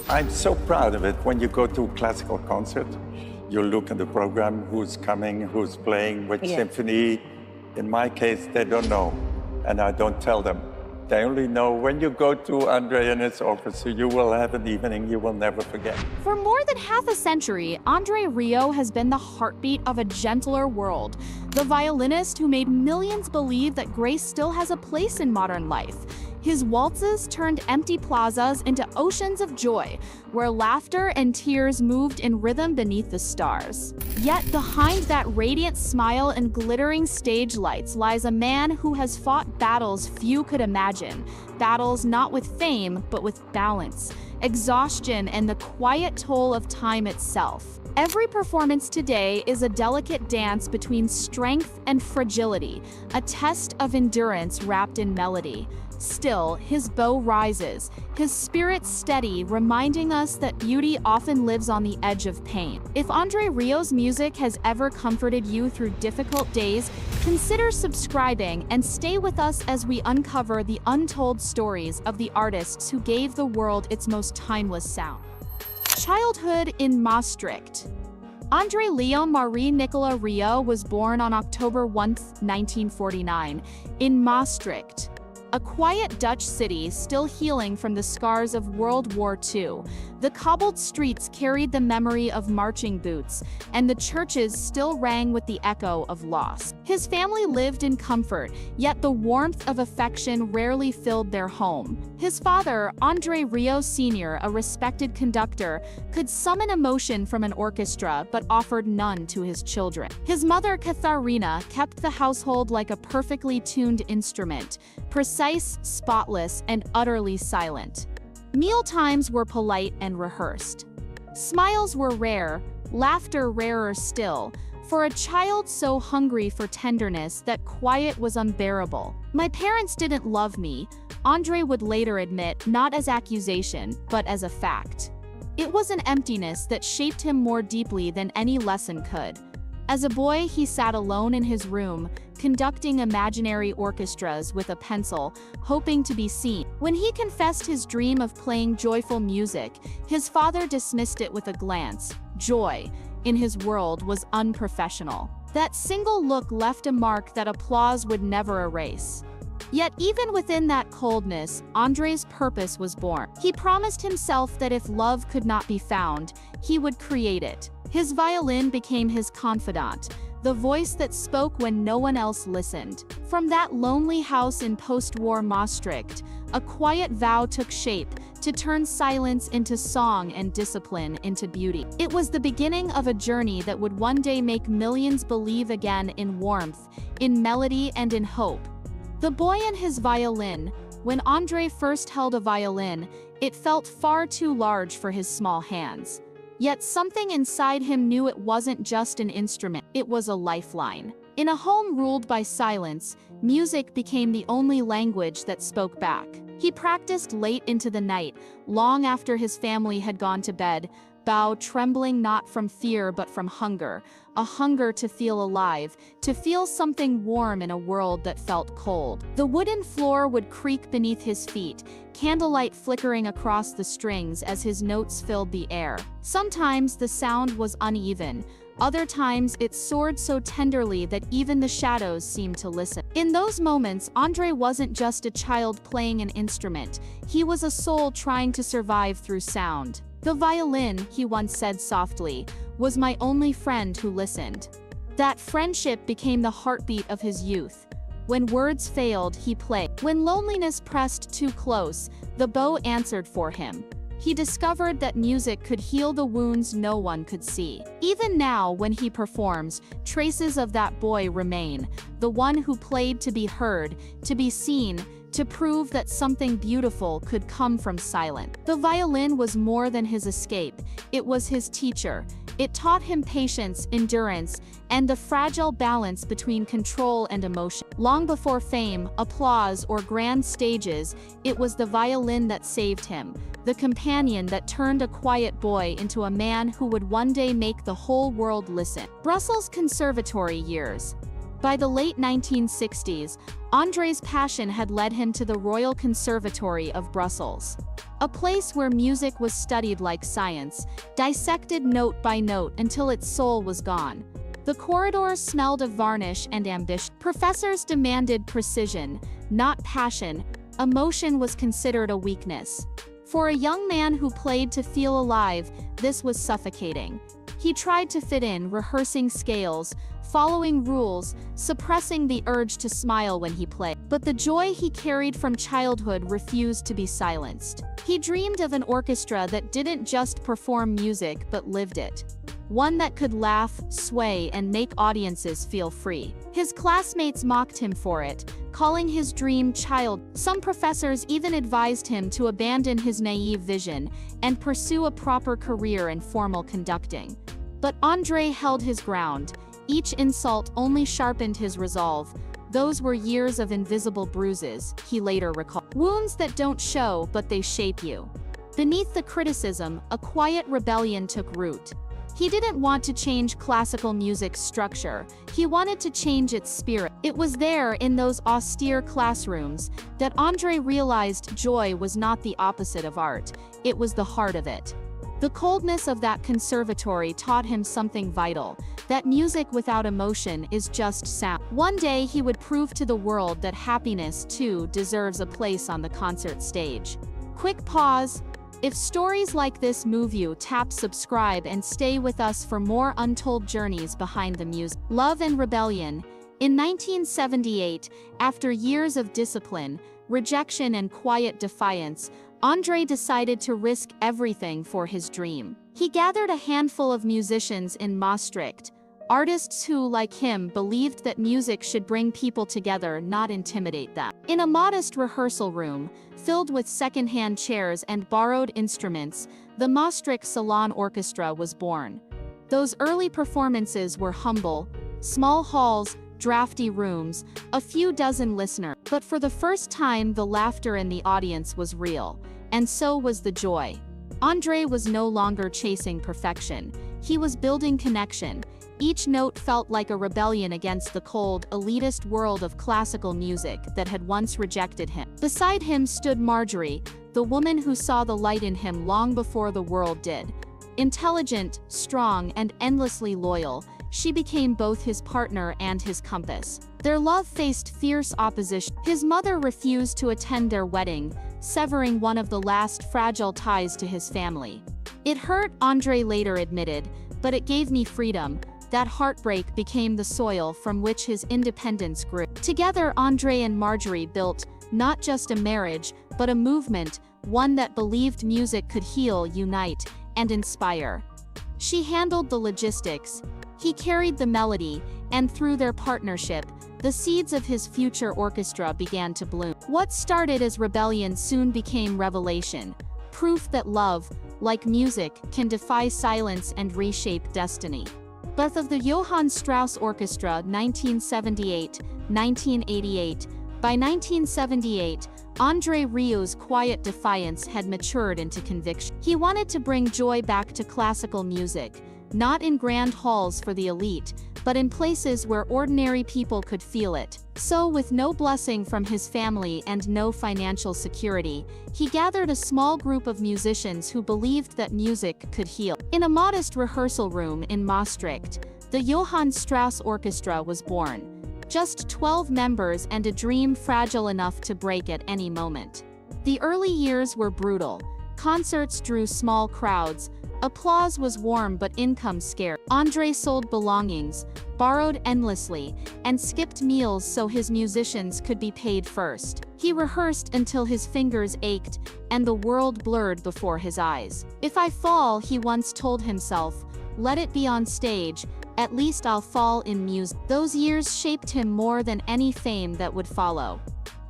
I'm so proud of it. When you go to a classical concert, you look at the program, who's coming, who's playing, which symphony. In my case, they don't know, and I don't tell them. They only know when you go to André and his orchestra, you will have an evening you will never forget. For more than half a century, André Rieu has been the heartbeat of a gentler world, the violinist who made millions believe that grace still has a place in modern life. His waltzes turned empty plazas into oceans of joy, where laughter and tears moved in rhythm beneath the stars. Yet behind that radiant smile and glittering stage lights lies a man who has fought battles few could imagine, battles not with fame, but with balance, exhaustion, and the quiet toll of time itself. Every performance today is a delicate dance between strength and fragility, a test of endurance wrapped in melody. Still, his bow rises, his spirit steady, reminding us that beauty often lives on the edge of pain. If André Rieu's music has ever comforted you through difficult days, consider subscribing and stay with us as we uncover the untold stories of the artists who gave the world its most timeless sound. Childhood in Maastricht. André Leon Marie Nicolas Rieu was born on October 1, 1949, in Maastricht, a quiet Dutch city still healing from the scars of World War II. The cobbled streets carried the memory of marching boots, and the churches still rang with the echo of loss. His family lived in comfort, yet the warmth of affection rarely filled their home. His father, André Rieu Sr., a respected conductor, could summon emotion from an orchestra but offered none to his children. His mother, Katharina, kept the household like a perfectly tuned instrument, precise, spotless, and utterly silent. Meal times were polite and rehearsed. Smiles were rare, laughter rarer still, for a child so hungry for tenderness that quiet was unbearable. "My parents didn't love me," André would later admit, not as accusation, but as a fact. It was an emptiness that shaped him more deeply than any lesson could. As a boy, he sat alone in his room, conducting imaginary orchestras with a pencil, hoping to be seen. When he confessed his dream of playing joyful music, his father dismissed it with a glance. Joy, in his world, was unprofessional. That single look left a mark that applause would never erase. Yet even within that coldness, André's purpose was born. He promised himself that if love could not be found, he would create it. His violin became his confidant, the voice that spoke when no one else listened. From that lonely house in post-war Maastricht, a quiet vow took shape to turn silence into song and discipline into beauty. It was the beginning of a journey that would one day make millions believe again in warmth, in melody, and in hope. The boy and his violin. When André first held a violin, it felt far too large for his small hands. Yet something inside him knew it wasn't just an instrument, it was a lifeline. In a home ruled by silence, music became the only language that spoke back. He practiced late into the night, long after his family had gone to bed, bow trembling not from fear but from hunger, a hunger to feel alive, to feel something warm in a world that felt cold. The wooden floor would creak beneath his feet, candlelight flickering across the strings as his notes filled the air. Sometimes the sound was uneven, other times it soared so tenderly that even the shadows seemed to listen. In those moments, André wasn't just a child playing an instrument, he was a soul trying to survive through sound. "The violin," he once said softly, "was my only friend who listened." That friendship became the heartbeat of his youth. When words failed, he played. When loneliness pressed too close, the bow answered for him. He discovered that music could heal the wounds no one could see. Even now, when he performs, traces of that boy remain, the one who played to be heard, to be seen, to prove that something beautiful could come from silence. The violin was more than his escape, it was his teacher. It taught him patience, endurance, and the fragile balance between control and emotion. Long before fame, applause, or grand stages, it was the violin that saved him, the companion that turned a quiet boy into a man who would one day make the whole world listen. Brussels Conservatory years. By the late 1960s, André's passion had led him to the Royal Conservatory of Brussels, a place where music was studied like science, dissected note by note until its soul was gone. The corridors smelled of varnish and ambition. Professors demanded precision, not passion. Emotion was considered a weakness. For a young man who played to feel alive, this was suffocating. He tried to fit in, rehearsing scales, following rules, suppressing the urge to smile when he played. But the joy he carried from childhood refused to be silenced. He dreamed of an orchestra that didn't just perform music but lived it. One that could laugh, sway, and make audiences feel free. His classmates mocked him for it, calling his dream child. Some professors even advised him to abandon his naive vision and pursue a proper career in formal conducting. But André held his ground. Each insult only sharpened his resolve. Those were years of invisible bruises, he later recalled. Wounds that don't show, but they shape you. Beneath the criticism, a quiet rebellion took root. He didn't want to change classical music's structure. He wanted to change its spirit. It was there, in those austere classrooms, that André realized joy was not the opposite of art. It was the heart of it. The coldness of that conservatory taught him something vital, that music without emotion is just sound. One day he would prove to the world that happiness, too, deserves a place on the concert stage. Quick pause. If stories like this move you, tap subscribe and stay with us for more untold journeys behind the music. Love and rebellion. In 1978, after years of discipline, rejection and quiet defiance, André decided to risk everything for his dream. He gathered a handful of musicians in Maastricht, artists who, like him, believed that music should bring people together, not intimidate them. In a modest rehearsal room, filled with second-hand chairs and borrowed instruments, the Maastricht Salon Orchestra was born. Those early performances were humble, small halls, drafty rooms, a few dozen listeners. But for the first time, the laughter in the audience was real, and so was the joy. André was no longer chasing perfection. He was building connection. Each note felt like a rebellion against the cold, elitist world of classical music that had once rejected him. Beside him stood Marjorie, the woman who saw the light in him long before the world did. Intelligent, strong, and endlessly loyal, she became both his partner and his compass. Their love faced fierce opposition. His mother refused to attend their wedding, severing one of the last fragile ties to his family. It hurt, André later admitted, but it gave me freedom. That heartbreak became the soil from which his independence grew. Together, André and Marjorie built not just a marriage, but a movement, one that believed music could heal, unite, and inspire. She handled the logistics, he carried the melody, and through their partnership, the seeds of his future orchestra began to bloom. What started as rebellion soon became revelation, proof that love, like music, can defy silence and reshape destiny. Birth of the Johann Strauss Orchestra, 1978-1988. By 1978, André Rieu's quiet defiance had matured into conviction. He wanted to bring joy back to classical music, not in grand halls for the elite, but in places where ordinary people could feel it. So, with no blessing from his family and no financial security, he gathered a small group of musicians who believed that music could heal. In a modest rehearsal room in Maastricht, the Johann Strauss Orchestra was born. Just 12 members and a dream fragile enough to break at any moment. The early years were brutal. Concerts drew small crowds. Applause was warm but income scarce. André sold belongings, borrowed endlessly, and skipped meals so his musicians could be paid first. He rehearsed until his fingers ached and the world blurred before his eyes. "If I fall," he once told himself, "let it be on stage. At least I'll fall in music." Those years shaped him more than any fame that would follow.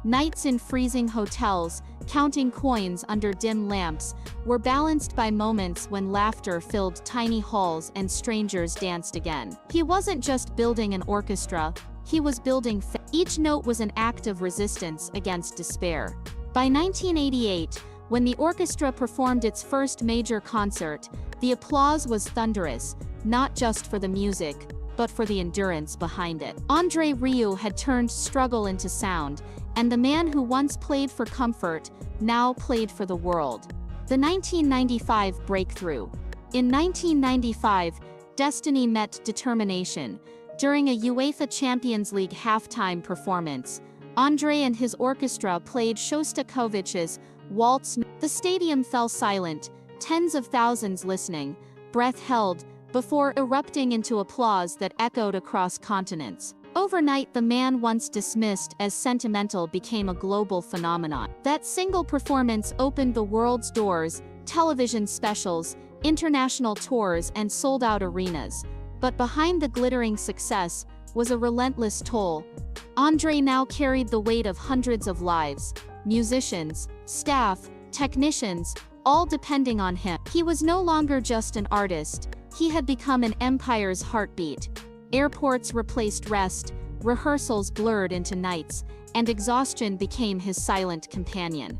Nights in freezing hotels, counting coins under dim lamps, were balanced by moments when laughter filled tiny halls and strangers danced again. He wasn't just building an orchestra, he was building each note was an act of resistance against despair. By 1988, when the orchestra performed its first major concert, the applause was thunderous, not just for the music, but for the endurance behind it. André Rieu had turned struggle into sound, and the man who once played for comfort now played for the world. The 1995 breakthrough. In 1995, destiny met determination. During a UEFA Champions League halftime performance, André and his orchestra played Shostakovich's Waltz. The stadium fell silent, tens of thousands listening, breath held, before erupting into applause that echoed across continents. Overnight, the man once dismissed as sentimental became a global phenomenon. That single performance opened the world's doors, television specials, international tours, and sold-out arenas. But behind the glittering success was a relentless toll. André now carried the weight of hundreds of lives, musicians, staff, technicians, all depending on him. He was no longer just an artist, he had become an empire's heartbeat. Airports replaced rest, rehearsals blurred into nights, and exhaustion became his silent companion.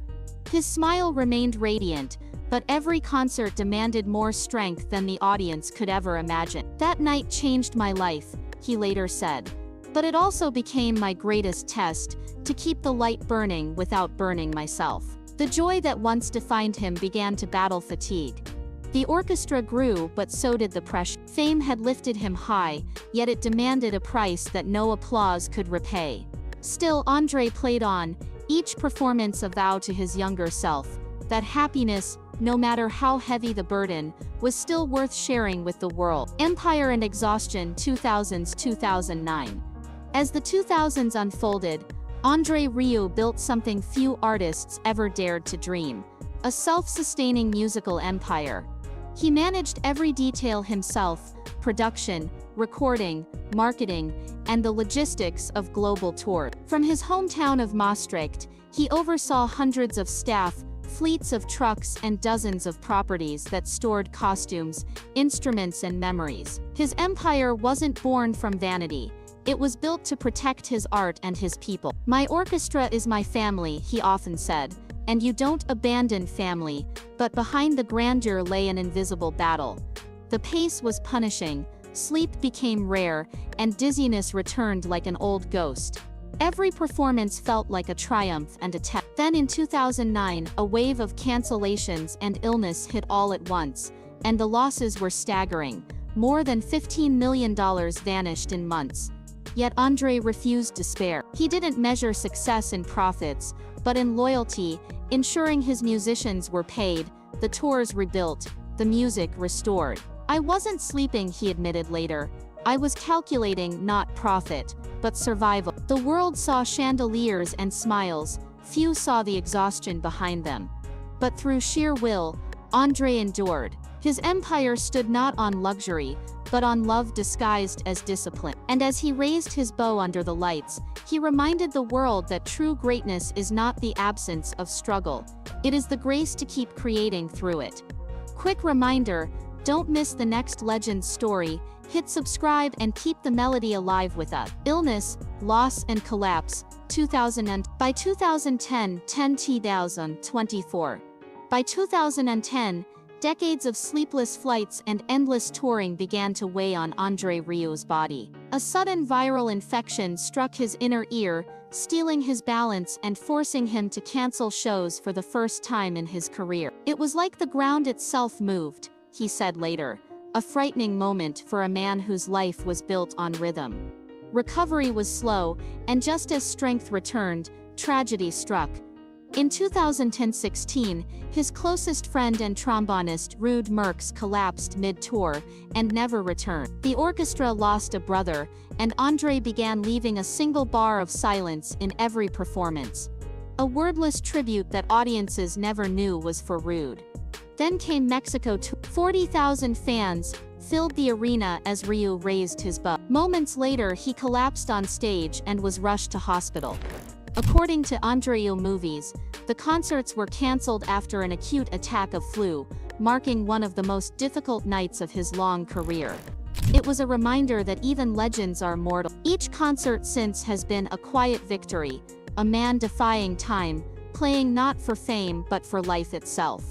His smile remained radiant, but every concert demanded more strength than the audience could ever imagine. That night changed my life, he later said. But it also became my greatest test, to keep the light burning without burning myself. The joy that once defined him began to battle fatigue. The orchestra grew, but so did the pressure. Fame had lifted him high, yet it demanded a price that no applause could repay. Still, André played on, each performance a vow to his younger self, that happiness, no matter how heavy the burden, was still worth sharing with the world. Empire and Exhaustion 2000-2009. As the 2000s unfolded, André Rieu built something few artists ever dared to dream: a self-sustaining musical empire. He managed every detail himself: production, recording, marketing, and the logistics of global tours. From his hometown of Maastricht, he oversaw hundreds of staff, fleets of trucks, and dozens of properties that stored costumes, instruments, and memories. His empire wasn't born from vanity. It was built to protect his art and his people. "My orchestra is my family," he often said, "and you don't abandon family," but behind the grandeur lay an invisible battle. The pace was punishing, sleep became rare, and dizziness returned like an old ghost. Every performance felt like a triumph and a test. Then in 2009, a wave of cancellations and illness hit all at once, and the losses were staggering. More than $15 million vanished in months. Yet André refused despair. He didn't measure success in profits, but in loyalty, ensuring his musicians were paid, the tours rebuilt, the music restored. "I wasn't sleeping," he admitted later. "I was calculating not profit, but survival." The world saw chandeliers and smiles, few saw the exhaustion behind them. But through sheer will, André endured. His empire stood not on luxury, but on love disguised as discipline. And as he raised his bow under the lights, he reminded the world that true greatness is not the absence of struggle. It is the grace to keep creating through it. Quick reminder, don't miss the next legend's story. Hit subscribe and keep the melody alive with us. Illness, loss, and collapse. By 2010, 2024. By 2010, decades of sleepless flights and endless touring began to weigh on André Rieu's body. A sudden viral infection struck his inner ear, stealing his balance and forcing him to cancel shows for the first time in his career. "It was like the ground itself moved," he said later, a frightening moment for a man whose life was built on rhythm. Recovery was slow, and just as strength returned, tragedy struck. In 2016, his closest friend and trombonist Ruud Merckx collapsed mid-tour and never returned. The orchestra lost a brother, and André began leaving a single bar of silence in every performance. A wordless tribute that audiences never knew was for Ruud. Then came Mexico. 40,000 fans filled the arena as Rieu raised his bow. Moments later, he collapsed on stage and was rushed to hospital. According to André Rieu movies, the concerts were cancelled after an acute attack of flu, marking one of the most difficult nights of his long career. It was a reminder that even legends are mortal. Each concert since has been a quiet victory, a man defying time, playing not for fame but for life itself.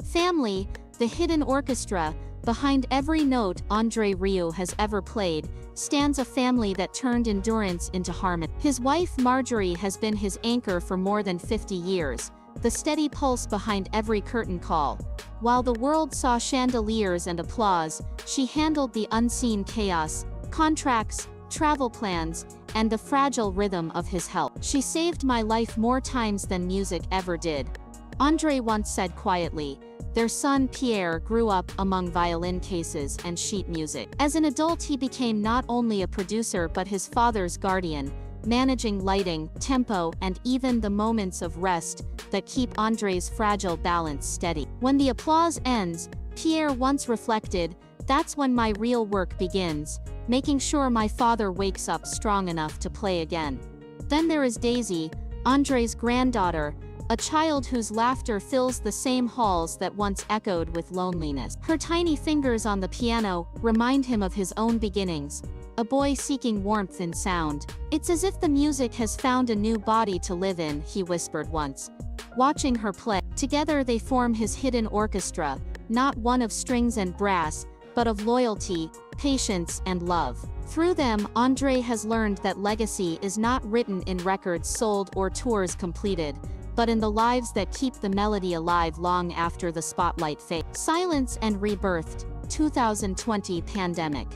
Family, The hidden orchestra, behind every note André Rieu has ever played, stands a family that turned endurance into harmony. His wife Marjorie has been his anchor for more than 50 years, the steady pulse behind every curtain call. While the world saw chandeliers and applause, she handled the unseen chaos, contracts, travel plans, and the fragile rhythm of his health. She saved my life more times than music ever did. André once said quietly. Their son Pierre grew up among violin cases and sheet music. As an adult, he became not only a producer but his father's guardian, managing lighting, tempo, and even the moments of rest that keep André's fragile balance steady. When the applause ends, Pierre once reflected, "That's when my real work begins, making sure my father wakes up strong enough to play again." Then there is Daisy, André's granddaughter, a child whose laughter fills the same halls that once echoed with loneliness. Her tiny fingers on the piano remind him of his own beginnings, a boy seeking warmth in sound. "It's as if the music has found a new body to live in," he whispered once. Watching her play, together they form his hidden orchestra, not one of strings and brass, but of loyalty, patience, and love. Through them, André has learned that legacy is not written in records sold or tours completed, but in the lives that keep the melody alive long after the spotlight fades. Silence and rebirth, 2020 pandemic.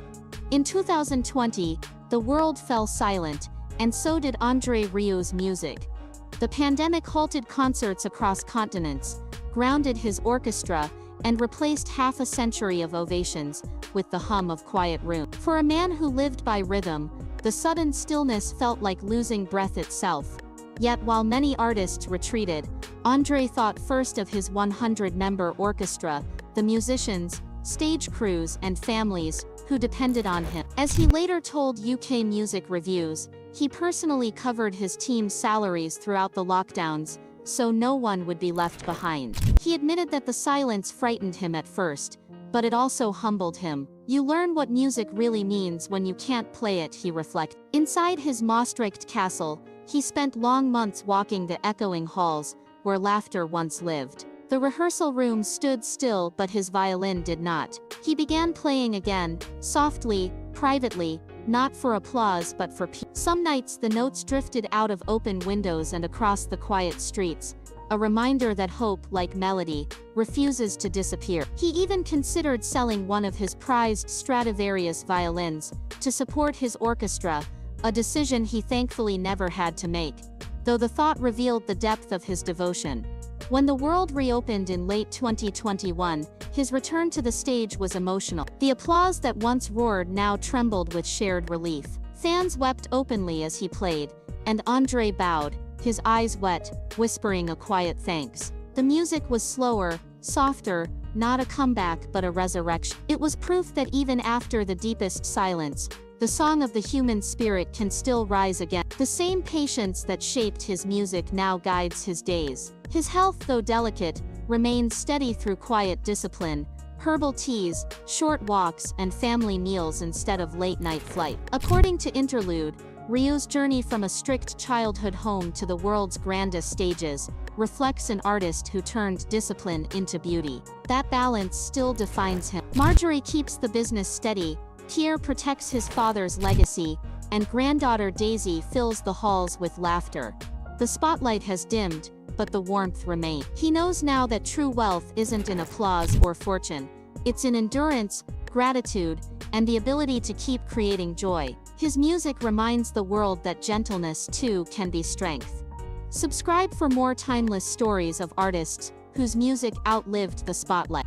In 2020, the world fell silent, and so did André Rieu's music. The pandemic halted concerts across continents, grounded his orchestra, and replaced half a century of ovations with the hum of quiet rooms. For a man who lived by rhythm, the sudden stillness felt like losing breath itself. Yet while many artists retreated, André thought first of his 100-member orchestra, the musicians, stage crews, and families who depended on him. As he later told UK Music Reviews, he personally covered his team's salaries throughout the lockdowns, so no one would be left behind. He admitted that the silence frightened him at first, but it also humbled him. "You learn what music really means when you can't play it," he reflected. Inside his Maastricht castle, he spent long months walking the echoing halls, where laughter once lived. The rehearsal room stood still, but his violin did not. He began playing again, softly, privately, not for applause but for peace. Some nights the notes drifted out of open windows and across the quiet streets, a reminder that hope, like melody, refuses to disappear. He even considered selling one of his prized Stradivarius violins to support his orchestra, a decision he thankfully never had to make, though the thought revealed the depth of his devotion. When the world reopened in late 2021, his return to the stage was emotional. The applause that once roared now trembled with shared relief. Fans wept openly as he played, and André bowed, his eyes wet, whispering a quiet thanks. The music was slower, softer, not a comeback but a resurrection. It was proof that even after the deepest silence, the song of the human spirit can still rise again. The same patience that shaped his music now guides his days. His health, though delicate, remains steady through quiet discipline, herbal teas, short walks, and family meals instead of late-night flight. According to Interlude, Rieu's journey from a strict childhood home to the world's grandest stages reflects an artist who turned discipline into beauty. That balance still defines him. Marjorie keeps the business steady, Pierre protects his father's legacy, and granddaughter Daisy fills the halls with laughter. The spotlight has dimmed, but the warmth remains. He knows now that true wealth isn't in applause or fortune. It's in endurance, gratitude, and the ability to keep creating joy. His music reminds the world that gentleness too can be strength. Subscribe for more timeless stories of artists whose music outlived the spotlight.